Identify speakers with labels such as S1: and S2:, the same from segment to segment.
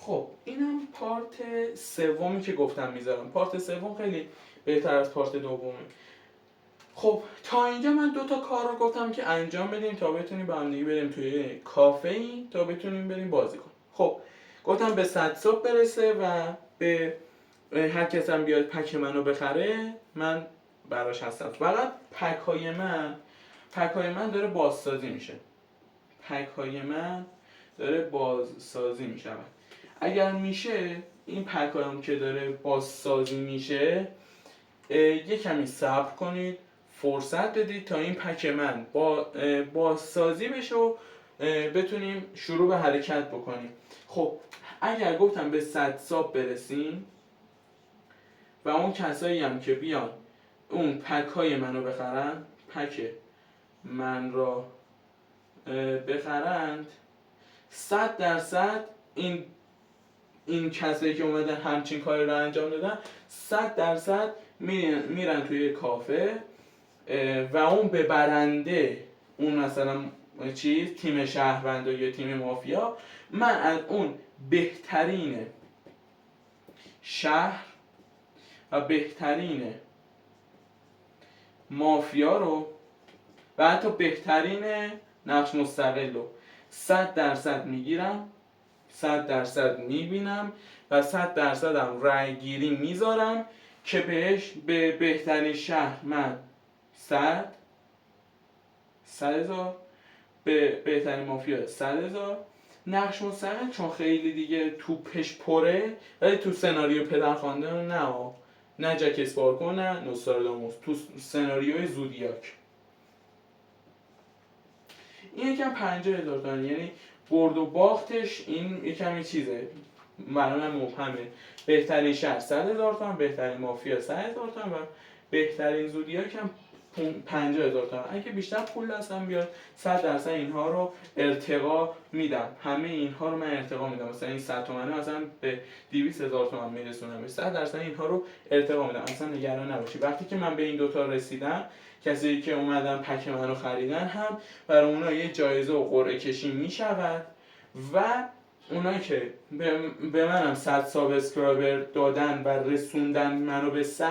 S1: خب اینم پارت سومی که گفتم میذارم. پارت سوم خیلی بهتر از پارت دومه. خب تا اینجا من 2 تا کار رو گفتم که انجام بدیم تا بتونیم با هم دیگه بریم توی کافه ای تا بتونیم بریم بازی کنیم. خب گفتم به 100 صبح برسه و به هر کس هم بیاد پک منو بخره من براش هستم. فقط پک های من داره بازسازی میشه. پک های من داره بازسازی میشه. اگر میشه این پک هایم که داره بازسازی میشه یه کمی صبر کنید، فرصت بدید تا این پک من بازسازی بشه و بتونیم شروع به حرکت بکنیم. خب اگر گفتم به 100 صاحب برسیم و اون کسایی هم که بیان اون پک های منو بخرن، پک من را بخرند، 100% این کسایی که اومدن همچین کاری رو انجام دادن 100% میرن توی کافه و اون به برنده، اون مثلا تیم شهروند یا تیم مافیا، من از اون بهترین شهر و بهترین مافیا رو و حتی بهترین نقش مستقل رو 100% میگیرم، 100% میبینم و 100% هم رای گیری میذارم که بهش به بهترین شهر من 100,000، به بهترین مافیا 100,000 نقش مستقل، چون خیلی دیگه توپش پره، ولی تو سناریو پدرخوانده نه جک اسپارکو نه نوستراداموس، تو سناریوی زودیاک. این یکم 50,000 تومان، یعنی برد و باختش این یکم چیزه معلومه مبهمه. بهترین شهر 100,000 تومان، بهترین مافیا 100,000 تومان و بهترین زودیاک هم 50,000 تومان. اگه بیشتر پول دستم بیاد 100% اینها رو ارتقا میدم. همه اینها رو من ارتقا میدم. مثلا این 100 تومانه مثلا به 200,000 تومان میرسونم. 100% اینها رو ارتقا میدم. اصلا نگران نباشی. وقتی که من به این دوتا رسیدم، کسی که اومدن پک منو خریدن هم برای اونا یه جایزه و قرعه کشی میشود و اونایی که به منم 100 سابسکرایبر دادن و رسوندن منو به 100،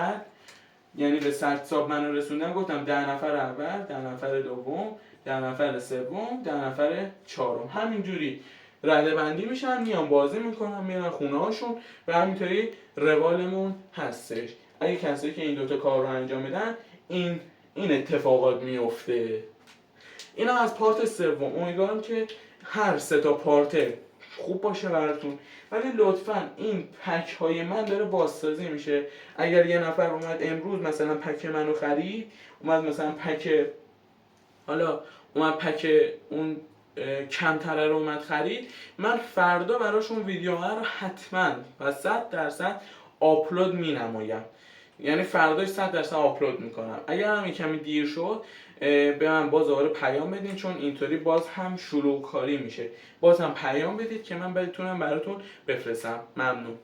S1: یعنی به 100 ساب منو رسوندن، گفتم 10 نفر اول، 10 نفر دوم، 10 نفر سوم، 10 نفر چهارم، همینجوری رده بندی میشن، میان بازی میکنن، میرن خونه هاشون و همینطوری روالمون هستش. اگه کسی که این دوتا کار رو انجام میدن این اتفاقات میفته. اینا از پارت سوم. امیدوارم که هر 3 تا پارت خوب باشه براتون، ولی لطفا این پک های من داره بازسازی میشه. اگر یه نفر اومد امروز مثلا پک منو خرید، اومد مثلا پک اون کمتره رو اومد خرید، من فردا براشون ویدیو رو حتما و 100% آپلود مینمایم. یعنی فرداش 100% آپلود میکنم. اگر هم کمی دیر شد به من باز دوباره پیام بدین، چون اینطوری باز هم شروع کاری میشه. باز هم پیام بدید که من بتونم براتون بفرستم. ممنون.